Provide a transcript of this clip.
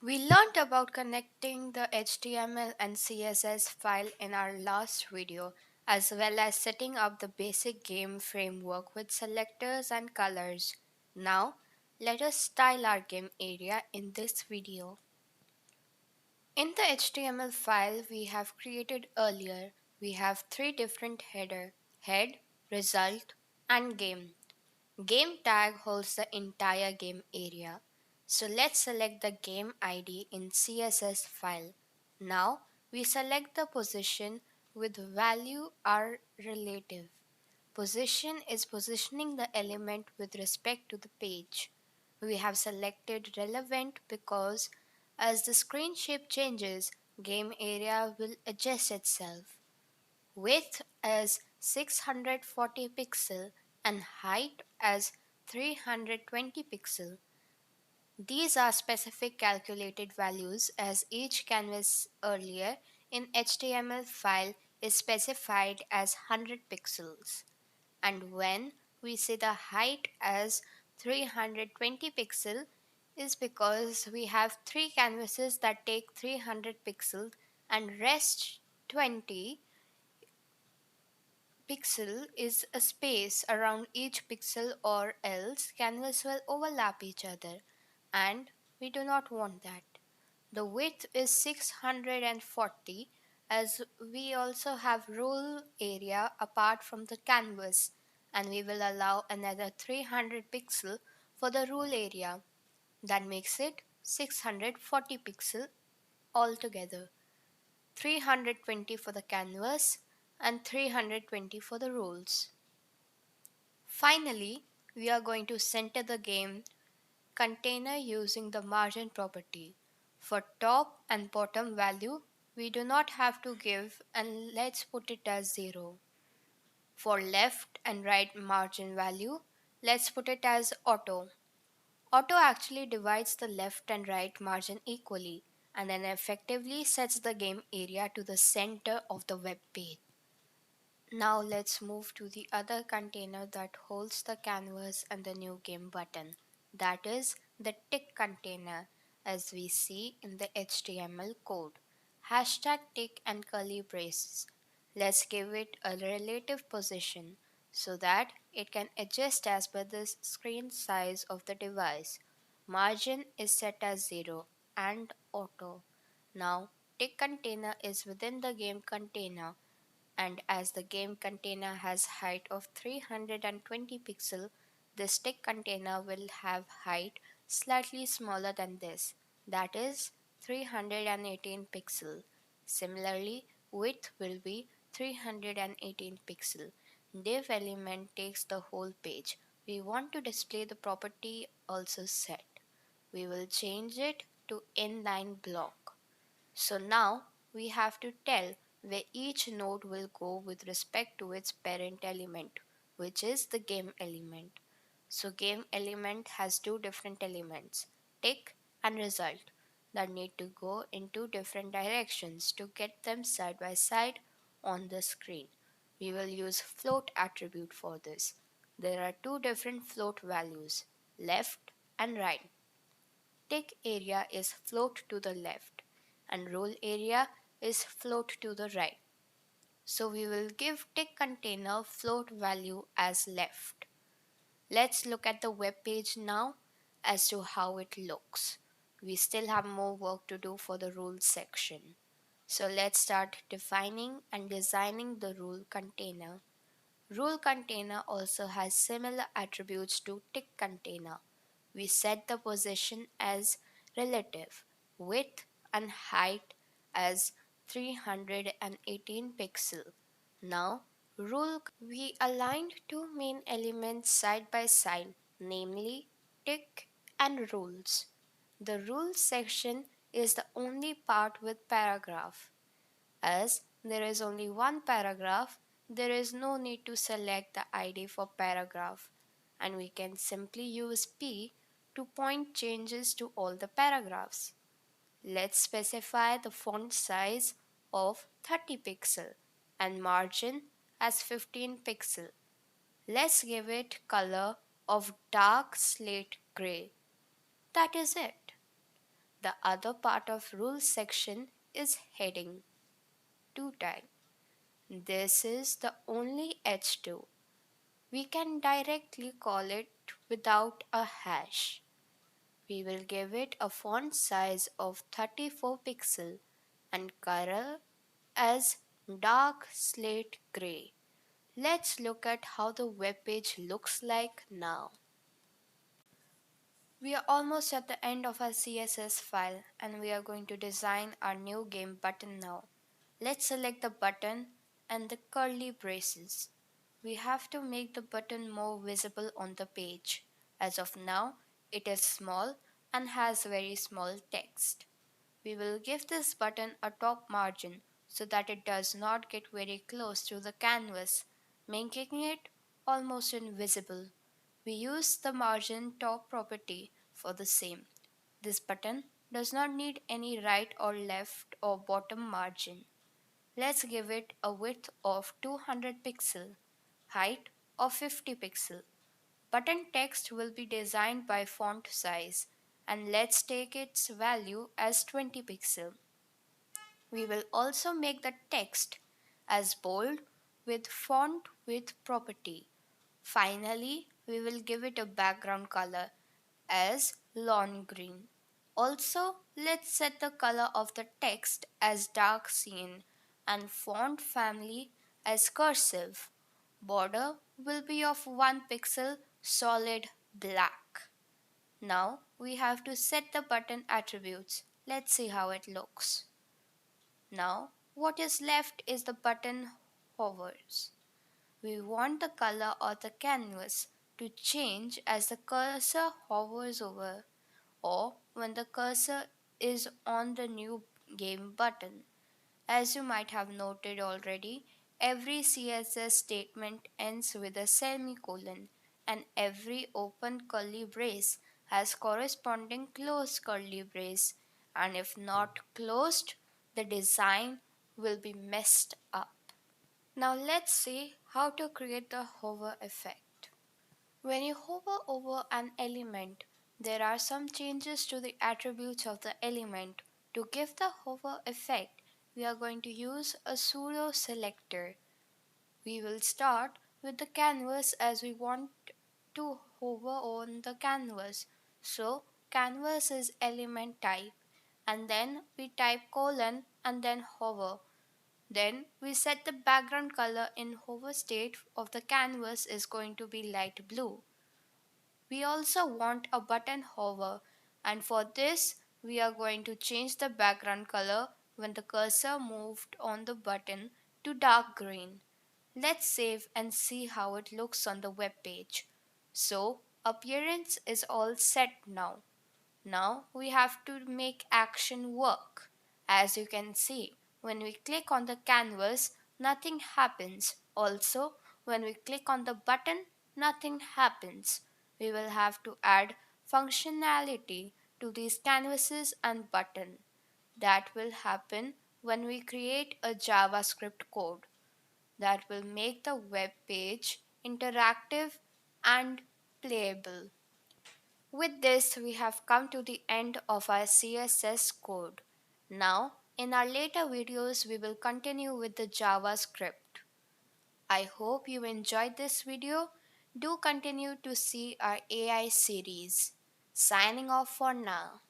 We learned about connecting the HTML and CSS file in our last video, as well as setting up the basic game framework with selectors and colors. Now, let us style our game area in this video. In the HTML file we have created earlier, we have three different header: head, result, and game. Game tag holds the entire game area. So let's select the game ID in CSS file. Now we select the position with value are relative. Position is positioning the element with respect to the page. We have selected relevant because as the screen shape changes, game area will adjust itself. Width as 640 pixel and height as 320 pixel. These are specific calculated values as each canvas earlier in HTML file is specified as 100 pixels. And when we say the height as 320 pixel is because we have three canvases that take 300 pixels and rest 20 pixel is a space around each pixel, or else canvas will overlap each other, and we do not want that. The width is 640 as we also have rule area apart from the canvas, and we will allow another 300 pixel for the rule area. That makes it 640 pixel altogether. 320 for the canvas and 320 for the rules. Finally, we are going to center the game container using the margin property. For top and bottom value, we do not have to give, and let's put it as 0. For left and right margin value, let's put it as auto. Auto actually divides the left and right margin equally and then effectively sets the game area to the center of the web page. Now let's move to the other container that holds the canvas and the new game button. That is the tick container as we see in the HTML code. Hashtag tick and curly braces. Let's give it a relative position so that it can adjust as per the screen size of the device. Margin is set as 0 and auto. Now tick container is within the game container, and as the game container has height of 320 pixel, the stick container will have height slightly smaller than this, that is 318 pixel. Similarly, width will be 318 pixel. Div element takes the whole page. We want to display the property also set. We will change it to inline block. So now we have to tell where each node will go with respect to its parent element, which is the game element. So game element has two different elements, tick and result, that need to go in two different directions to get them side by side on the screen. We will use float attribute for this. There are two different float values, left and right. Tick area is float to the left and rule area is float to the right. So we will give tick container float value as left. Let's look at the web page now as to how it looks. We still have more work to do for the rules section. So let's start defining and designing the rule container. Rule container also has similar attributes to tick container. We set the position as relative, width and height as 318 pixel. Now, we aligned two main elements side by side, namely tick and rules. The rules section is the only part with paragraph. As there is only one paragraph, there is no need to select the ID for paragraph, and we can simply use P to point changes to all the paragraphs. Let's specify the font size of 30 pixel and margin as 15 pixel. Let's give it color of dark slate gray. That is it. The other part of rules section is heading to tag. This is the only H2. We can directly call it without a hash. We will give it a font size of 34 pixel and color as dark slate gray. Let's look at how the web page looks like now. We are almost at the end of our CSS file and we are going to design our new game button now. Let's select the button and the curly braces. We have to make the button more visible on the page. As of now, it is small and has very small text. We will give this button a top margin so that it does not get very close to the canvas, making it almost invisible. We use the margin top property for the same. This button does not need any right or left or bottom margin. Let's give it a width of 200 pixel, height of 50 pixel. Button text will be designed by font size and let's take its value as 20 pixel. We will also make the text as bold with font width property. Finally, we will give it a background color as lawn green. Also, let's set the color of the text as dark cyan and font family as cursive. Border will be of 1 pixel solid black. Now we have to set the button attributes. Let's see how it looks. Now what is left is the button hovers. We want the color of the canvas to change as the cursor hovers over or when the cursor is on the new game button. As you might have noted already, every CSS statement ends with a semicolon and every open curly brace has corresponding closed curly brace, and if not closed, the design will be messed up. Now let's see how to create the hover effect. When you hover over an element, there are some changes to the attributes of the element. To give the hover effect, we are going to use a pseudo selector. We will start with the canvas as we want to hover on the canvas. So canvas is element type and then we type colon and then hover. Then we set the background color in hover state of the canvas is going to be light blue. We also want a button hover, and for this we are going to change the background color when the cursor moved on the button to dark green. Let's save and see how it looks on the web page. So appearance is all set now. Now we have to make action work. As you can see, when we click on the canvas, nothing happens. Also, when we click on the button, nothing happens. We will have to add functionality to these canvases and button. That will happen when we create a JavaScript code that will make the web page interactive and playable. With this, we have come to the end of our CSS code. Now, in our later videos, we will continue with the JavaScript. I hope you enjoyed this video. Do continue to see our AI series. Signing off for now.